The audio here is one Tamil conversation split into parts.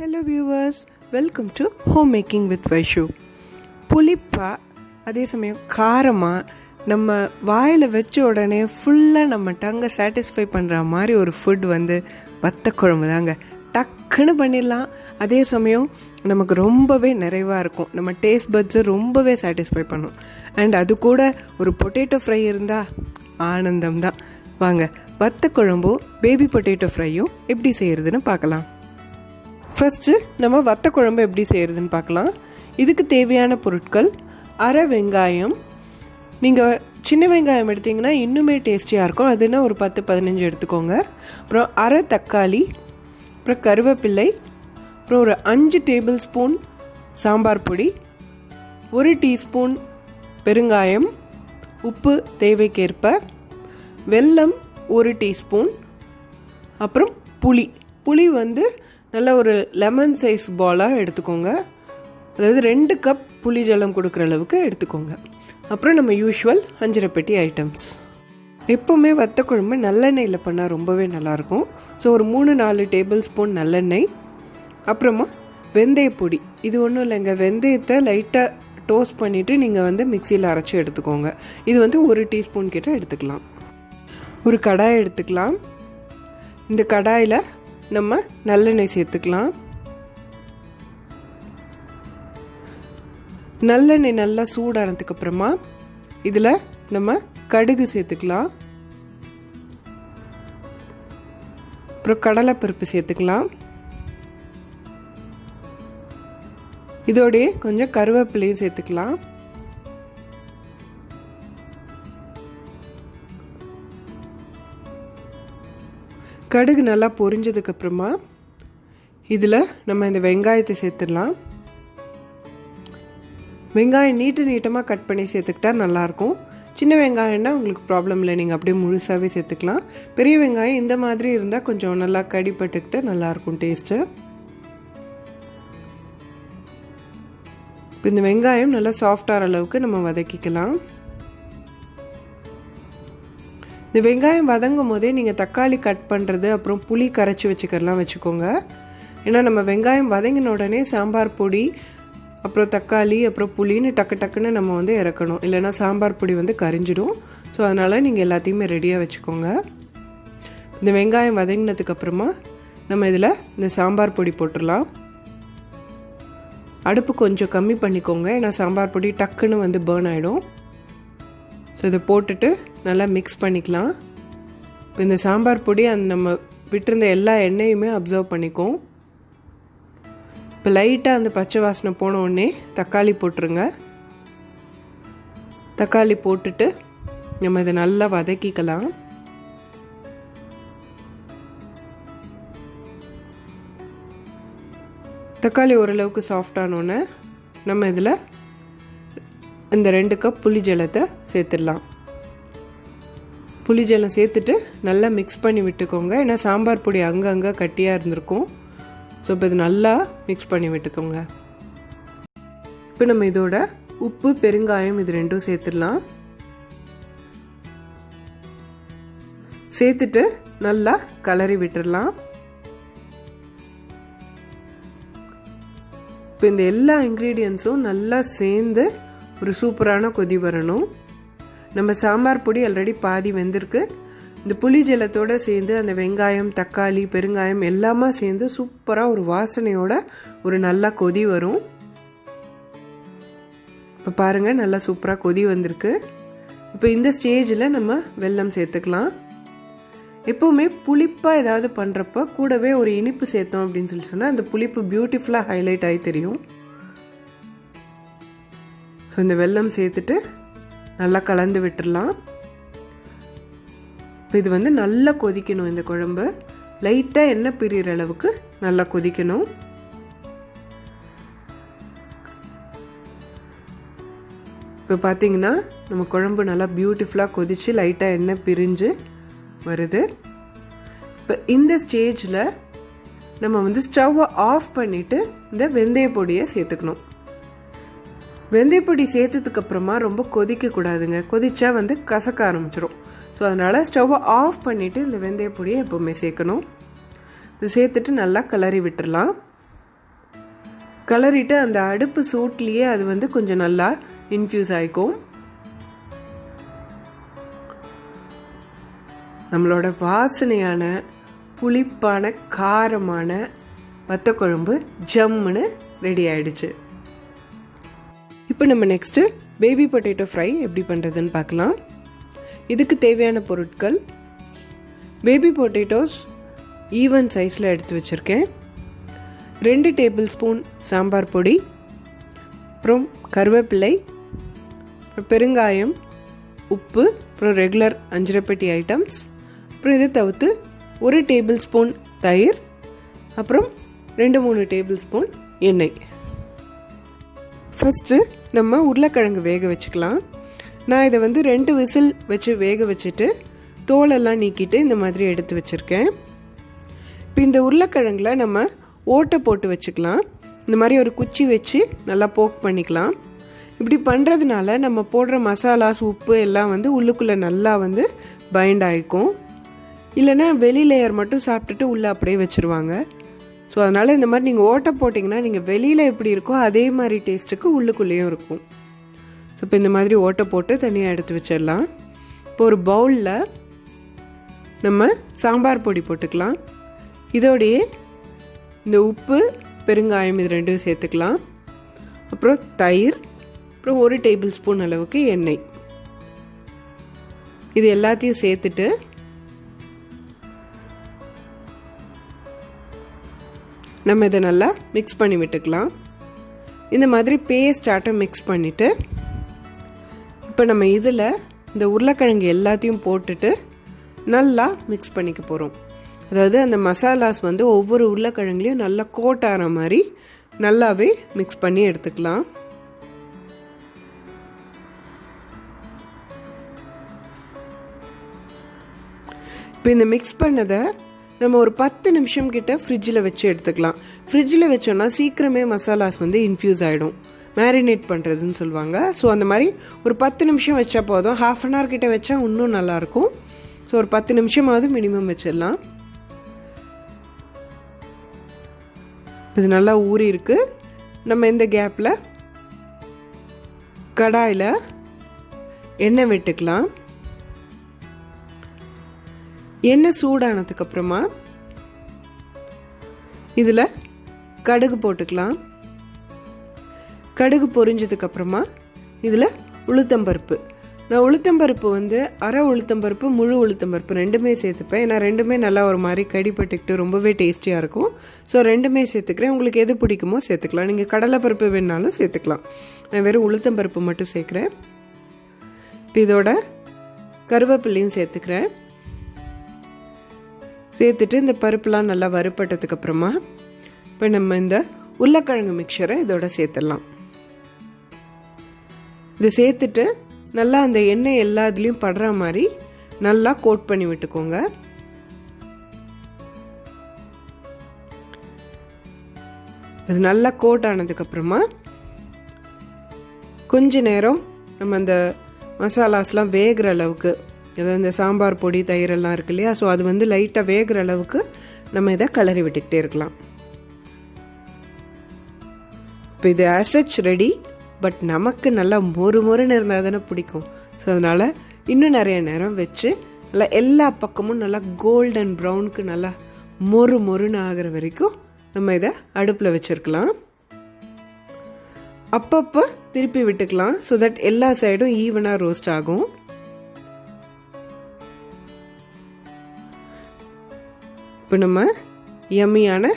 Hello viewers, welcome to home making with Vaishu. புளிப்பாக அதே சமயம் காரமாக நம்ம வாயில் வச்ச உடனே ஃபுல்லாக நம்ம டங்கை சாட்டிஸ்ஃபை பண்ணுற மாதிரி ஒரு ஃபுட் வத்த குழம்பு தாங்க. டக்குன்னு பண்ணிடலாம். அதே சமயம் நமக்கு ரொம்பவே நிறைவாக இருக்கும். நம்ம டேஸ்ட் பட்ஸை ரொம்பவே சாட்டிஸ்ஃபை பண்ணும். அண்ட் அது கூட ஒரு பொட்டேட்டோ ஃப்ரை இருந்தால் ஆனந்தம் தான். வாங்க, வத்த குழம்பும் பேபி பொட்டேட்டோ ஃப்ரையும் எப்படி செய்கிறதுன்னு பார்க்கலாம். ஃபஸ்ட்டு நம்ம வத்த குழம்பு எப்படி செய்கிறதுன்னு பார்க்கலாம். இதுக்கு தேவையான பொருட்கள்: அரை வெங்காயம். நீங்கள் சின்ன வெங்காயம் எடுத்திங்கன்னா இன்னுமே டேஸ்டியாக இருக்கும். அதுனா ஒரு 10-15 எடுத்துக்கோங்க. அப்புறம் அரை தக்காளி, அப்புறம் கருவேப்பிள்ளை, அப்புறம் ஒரு 5 டேபிள் ஸ்பூன் சாம்பார் பொடி, 1 டீஸ்பூன் பெருங்காயம், உப்பு தேவைக்கேற்ப, வெல்லம் 1 டீஸ்பூன், அப்புறம் புளி நல்ல ஒரு லெமன் சைஸ் பாலாக எடுத்துக்கோங்க. அதாவது 2 கப் புளி ஜலம் கொடுக்குற அளவுக்கு எடுத்துக்கோங்க. அப்புறம் நம்ம யூஷுவல் 5 பெட்டி ஐட்டம்ஸ். எப்போவுமே வத்த குழம்பு நல்லெண்ணெயில் பண்ணால் ரொம்பவே நல்லாயிருக்கும். ஸோ ஒரு 3-4 டேபிள் ஸ்பூன் நல்லெண்ணெய், அப்புறமா வெந்தயப்பொடி. இது ஒன்றும் இல்லைங்க, வெந்தயத்தை லைட்டாக டோஸ்ட் பண்ணிவிட்டு நீங்கள் மிக்சியில் அரைச்சி எடுத்துக்கோங்க. இது 1 டீஸ்பூன் கிட்ட எடுத்துக்கலாம். ஒரு கடாய் எடுத்துக்கலாம். இந்த கடாயில் நம்ம நல்லெண்ணெய் சேர்த்துக்கலாம். நல்லெண்ணெய் நல்லா சூடானதுக்கு அப்புறமா இதில் நம்ம கடுகு சேர்த்துக்கலாம். அப்புறம் கடலைப்பருப்பு சேர்த்துக்கலாம். இதோடைய கொஞ்சம் கருவேப்பிலையும் சேர்த்துக்கலாம். கடுகு நல்லா பொரிஞ்சதுக்கப்புறமா இதில் நம்ம இந்த வெங்காயத்தை சேர்த்துடலாம். வெங்காயம் நீட்டமாக கட் பண்ணி சேர்த்துக்கிட்டா நல்லாயிருக்கும். சின்ன வெங்காயம்னா உங்களுக்கு ப்ராப்ளம் இல்லை, நீங்கள் அப்படியே முழுசாகவே சேர்த்துக்கலாம். பெரிய வெங்காயம் இந்த மாதிரி இருந்தால் கொஞ்சம் நல்லா கடிப்பட்டுக்கிட்டு நல்லாயிருக்கும் டேஸ்ட்டு. இப்போ இந்த வெங்காயம் நல்லா சாஃப்டாகிற அளவுக்கு நம்ம வதக்கிக்கலாம். இந்த வெங்காயம் வதங்கும் போதே நீங்கள் தக்காளி கட் பண்ணுறது, அப்புறம் புளி கரைச்சி வச்சுக்கலாம் வச்சுக்கோங்க. ஏன்னா நம்ம வெங்காயம் வதங்கின உடனே சாம்பார் பொடி, அப்புறம் தக்காளி, அப்புறம் புளின்னு டக்குன்னு நம்ம இறக்கணும். இல்லைன்னா சாம்பார் பொடி கரிஞ்சிடும். ஸோ அதனால் நீங்கள் எல்லாத்தையுமே ரெடியாக வச்சுக்கோங்க. இந்த வெங்காயம் வதங்கினதுக்கப்புறமா நம்ம இதில் இந்த சாம்பார் பொடி போட்டுடலாம். அடுப்பு கொஞ்சம் கம்மி பண்ணிக்கோங்க, ஏன்னா சாம்பார் பொடி டக்குன்னு பேர்ன் ஆகிடும். ஸோ இதை போட்டுட்டு நல்லா மிக்ஸ் பண்ணிக்கலாம். இப்போ இந்த சாம்பார் பொடி நம்ம விட்டுருந்த எல்லா எண்ணெயுமே அப்சர்வ் பண்ணிக்கும். இப்போ லைட்டாக அந்த பச்சை வாசனை போன உடனே தக்காளி போட்டுருங்க. தக்காளி போட்டுட்டு நம்ம இதை நல்லா வதக்கிக்கலாம். தக்காளி ஓரளவுக்கு சாஃப்டானோடனே நம்ம இதில் இந்த 2 கப் புளி ஜலத்தை சேர்த்துடலாம். புளி ஜலம் சேர்த்துட்டு நல்லா மிக்ஸ் பண்ணி விட்டுக்கோங்க. ஏன்னா சாம்பார் பொடி அங்கங்கே கட்டியாக இருந்திருக்கும். ஸோ இப்போ இது நல்லா மிக்ஸ் பண்ணி விட்டுக்கோங்க. இப்போ நம்ம இதோட உப்பு, பெருங்காயம் இது 2 சேர்த்துடலாம். சேர்த்துட்டு நல்லா கலரி விட்டுடலாம். இப்போ இந்த எல்லா இன்க்ரீடியன்ஸும் நல்லா சேர்ந்து ஒரு சூப்பரான கொதி வரணும். நம்ம சாம்பார் பொடி ஆல்ரெடி பாதி வெந்திருக்கு. இந்த புளி ஜலத்தோடு சேர்ந்து அந்த வெங்காயம், தக்காளி, பெருங்காயம் எல்லாமே சேர்ந்து சூப்பராக ஒரு வாசனையோட ஒரு நல்லா கொதி வரும். இப்போ பாருங்கள், நல்லா சூப்பராக கொதி வந்திருக்கு. இப்போ இந்த ஸ்டேஜில் நம்ம வெல்லம் சேர்த்துக்கலாம். எப்போவுமே புளிப்பாக ஏதாவது பண்ணுறப்ப கூடவே ஒரு இனிப்பு சேர்த்தோம் அப்படின்னு சொன்னால் அந்த புளிப்பு பியூட்டிஃபுல்லாக ஹைலைட் ஆகி தெரியும். ஸோ இந்த வெல்லம் சேர்த்துட்டு நல்லா கலந்து விட்டுடலாம். இப்போ இது நல்லா கொதிக்கணும். இந்த குழம்பு லைட்டாக எண்ணெய் பிரிகிற அளவுக்கு நல்லா கொதிக்கணும். இப்போ பார்த்தீங்கன்னா நம்ம குழம்பு நல்லா பியூட்டிஃபுல்லாக கொதித்து லைட்டாக எண்ணெய் பிரிஞ்சு வருது. இப்போ இந்த ஸ்டேஜில் நம்ம ஸ்டவ்வை ஆஃப் பண்ணிவிட்டு இந்த வெந்தய பொடியை சேர்த்துக்கணும். வெந்தயப்பொடி சேர்த்ததுக்கப்புறமா ரொம்ப கொதிக்கக்கூடாதுங்க. கொதிச்சா கசக்க ஆரம்பிச்சிடும். ஸோ அதனால் ஸ்டவ்வை ஆஃப் பண்ணிவிட்டு இந்த வெந்தயப்பொடியை எப்போவுமே சேர்க்கணும். இது சேர்த்துட்டு நல்லா கிளறி விட்டுடலாம். கிளறிட்டு அந்த அடுப்பு சூட்லேயே அது வந்து கொஞ்சம் நல்லா இன்ஃப்யூஸ் ஆகிக்கும். நம்மளோட வாசனையான புளிப்பான காரமான வத்த குழம்பு ஜம்முன்னு ரெடி ஆயிடுச்சு. இப்போ நம்ம நெக்ஸ்ட்டு பேபி பொட்டேட்டோ ஃப்ரை எப்படி பண்ணுறதுன்னு பார்க்கலாம். இதுக்கு தேவையான பொருட்கள்: பேபி பொட்டேட்டோஸ் ஈவன் சைஸில் எடுத்து வச்சுருக்கேன், 2 டேபிள் ஸ்பூன் சாம்பார் பொடி, அப்புறம் கருவேப்பிலை, அப்புறம் பெருங்காயம், உப்பு, அப்புறம் ரெகுலர் அஞ்சரைப்பட்டி ஐட்டம்ஸ், அப்புறம் இதை தவிர்த்து 1 டேபிள் ஸ்பூன் தயிர், அப்புறம் 2-3 டேபிள் ஸ்பூன் எண்ணெய். ஃபஸ்ட்டு நம்ம உருளைக்கிழங்கு வேக வச்சுக்கலாம். நான் இதை வந்து 2 விசில் வச்சு வேக வச்சுட்டு தோலெல்லாம் நீக்கிட்டு இந்த மாதிரி எடுத்து வச்சுருக்கேன். இப்போ இந்த உருளைக்கிழங்குல நம்ம ஓட்டை போட்டு வச்சுக்கலாம். இந்த மாதிரி ஒரு குச்சி வச்சு நல்லா போக் பண்ணிக்கலாம். இப்படி பண்ணுறதுனால நம்ம போடுற மசாலாஸ் உப்பு எல்லாம் வந்து உள்ளுக்குள்ளே நல்லா வந்து பைண்ட் ஆகிக்கும். இல்லைன்னா வெளி லேயர் மட்டும் சாப்பிட்டுட்டு உள்ளே அப்படியே வச்சுருவாங்க. ஸோ அதனால் இந்த மாதிரி நீங்கள் ஓட்டை போட்டிங்கன்னா நீங்கள் வெளியில் எப்படி இருக்கோ அதே மாதிரி டேஸ்ட்டுக்கு உள்ளுக்குள்ளேயும் இருக்கும். ஸோ இப்போ இந்த மாதிரி ஓட்டை போட்டு தனியாக எடுத்து வச்சிடலாம். இப்போ ஒரு பவுலில் நம்ம சாம்பார் பொடி போட்டுக்கலாம். இதோடையே இந்த உப்பு பெருங்காயம் இது 2 சேர்த்துக்கலாம். அப்புறம் தயிர், அப்புறம் 1 டேபிள் ஸ்பூன் அளவுக்கு எண்ணெய். இது எல்லாத்தையும் சேர்த்துட்டு நம்ம இதை நல்லா மிக்ஸ் பண்ணி விட்டுக்கலாம். இந்த மாதிரி பேஸ்ட் ஆட்டம் மிக்ஸ் பண்ணிவிட்டு இப்போ நம்ம இதில் இந்த உருளைக்கிழங்கு எல்லாத்தையும் போட்டுட்டு நல்லா மிக்ஸ் பண்ணிக்க போகிறோம். அதாவது அந்த மசாலாஸ் வந்து ஒவ்வொரு உருளைக்கிழங்குலையும் நல்லா கோட் ஆகிற மாதிரி நல்லாவே மிக்ஸ் பண்ணி எடுத்துக்கலாம். இப்போ இந்த மிக்ஸ் பண்ணதை நம்ம ஒரு 10 நிமிஷம் கிட்ட ஃப்ரிட்ஜில் வச்சு எடுத்துக்கலாம். ஃப்ரிட்ஜில் வச்சோன்னா சீக்கிரமே மசாலாஸ் வந்து இன்ஃப்யூஸ் ஆகிடும், மேரினேட் பண்ணுறதுன்னு சொல்லுவாங்க. ஸோ அந்த மாதிரி ஒரு 10 நிமிஷம் வச்சா போதும். ½ அன் ஹவர் கிட்ட வச்சா இன்னும் நல்லாயிருக்கும். ஸோ ஒரு 10 நிமிஷமாவது மினிமம் வச்சிடலாம். இது நல்லா ஊறி இருக்கு. நம்ம இந்த கேப்பில் கடாயில் எண்ணெய் விட்டுக்கலாம். எண்ணெய் சூடானதுக்கப்புறமா இதில் கடுகு போட்டுக்கலாம். கடுகு பொரிஞ்சதுக்கப்புறமா இதில் உளுத்தம்பருப்பு. நான் உளுத்தம்பருப்பு வந்து அரை உளுத்தம்பருப்பு முழு உளுத்தம்பருப்பு 2மே சேர்த்துப்பேன். ஏன்னா 2மே நல்லா ஒரு மாதிரி கடிப்பட்டுக்கிட்டு ரொம்பவே டேஸ்டியாக இருக்கும். ஸோ 2மே சேர்த்துக்கிறேன். உங்களுக்கு எது பிடிக்குமோ சேர்த்துக்கலாம். நீங்கள் கடலைப்பருப்பு வேணாலும் சேர்த்துக்கலாம். நான் வெறும் உளுத்தம்பருப்பு மட்டும் சேர்க்குறேன். இப்போ இதோட கருவேப்பிலையும் சேர்த்துக்கிறேன். சேர்த்துட்டு இந்த பருப்புலாம் நல்லா வறுப்பட்டதுக்கப்புறமா இப்போ நம்ம இந்த உருளைக்கிழங்கு மிக்சரை இதோட சேர்த்துடலாம். இதை சேர்த்துட்டு நல்லா அந்த எண்ணெய் எல்லா இதுலேயும் படுற மாதிரி நல்லா கோட் பண்ணி விட்டுக்கோங்க. இது நல்லா கோட் ஆனதுக்கப்புறமா கொஞ்ச நேரம் நம்ம அந்த மசாலாஸ்லாம் வேகிற அளவுக்கு, அதாவது இந்த சாம்பார் பொடி தயிரெல்லாம் இருக்கு இல்லையா, ஸோ அது வந்து லைட்டாக வேகிற அளவுக்கு நம்ம இதை கிளறி விட்டுக்கிட்டே இருக்கலாம். இப்போ இது ஆசச் ரெடி. பட் நமக்கு நல்லா மொறுன்னு இருந்தால் தானே பிடிக்கும். ஸோ அதனால் இன்னும் நிறைய நேரம் வச்சு நல்லா எல்லா பக்கமும் நல்லா கோல்டன் ப்ரௌனுக்கு நல்லா மொறுன்னு ஆகிற வரைக்கும் நம்ம இதை அடுப்பில் வச்சுருக்கலாம். அப்பப்போ திருப்பி விட்டுக்கலாம். ஸோ தட் எல்லா சைடும் ஈவனாக ரோஸ்ட் ஆகும். இப்போ நம்ம யம்மியான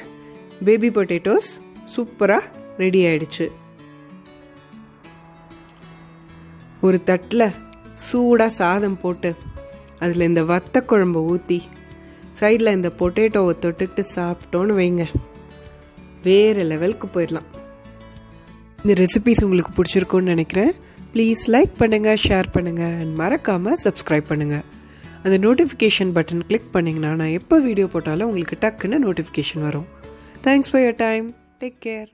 பேபி பொட்டேட்டோஸ் சூப்பராக ரெடி ஆயிடுச்சு. ஒரு தட்டில் சூடாக சாதம் போட்டு அதில் இந்த வத்த குழம்பு ஊற்றி சைடில் இந்த பொட்டேட்டோவை தொட்டுக்கிட்டு சாப்பிட்டோன்னு வைங்க, வேறு லெவலுக்கு போயிடலாம். இந்த ரெசிபிஸ் உங்களுக்கு பிடிச்சிருக்குன்னு நினைக்கிறேன். ப்ளீஸ் லைக் பண்ணுங்கள், ஷேர் பண்ணுங்கள் அண்ட் மறக்காமல் சப்ஸ்கிரைப் பண்ணுங்கள். அந்த நோட்டிஃபிகேஷன் பட்டன் கிளிக் பண்ணிங்கன்னா நான் எப்போ வீடியோ போட்டாலும் உங்களுக்கு டக்குன்னு நோட்டிஃபிகேஷன் வரும். Thanks for your time. Take care.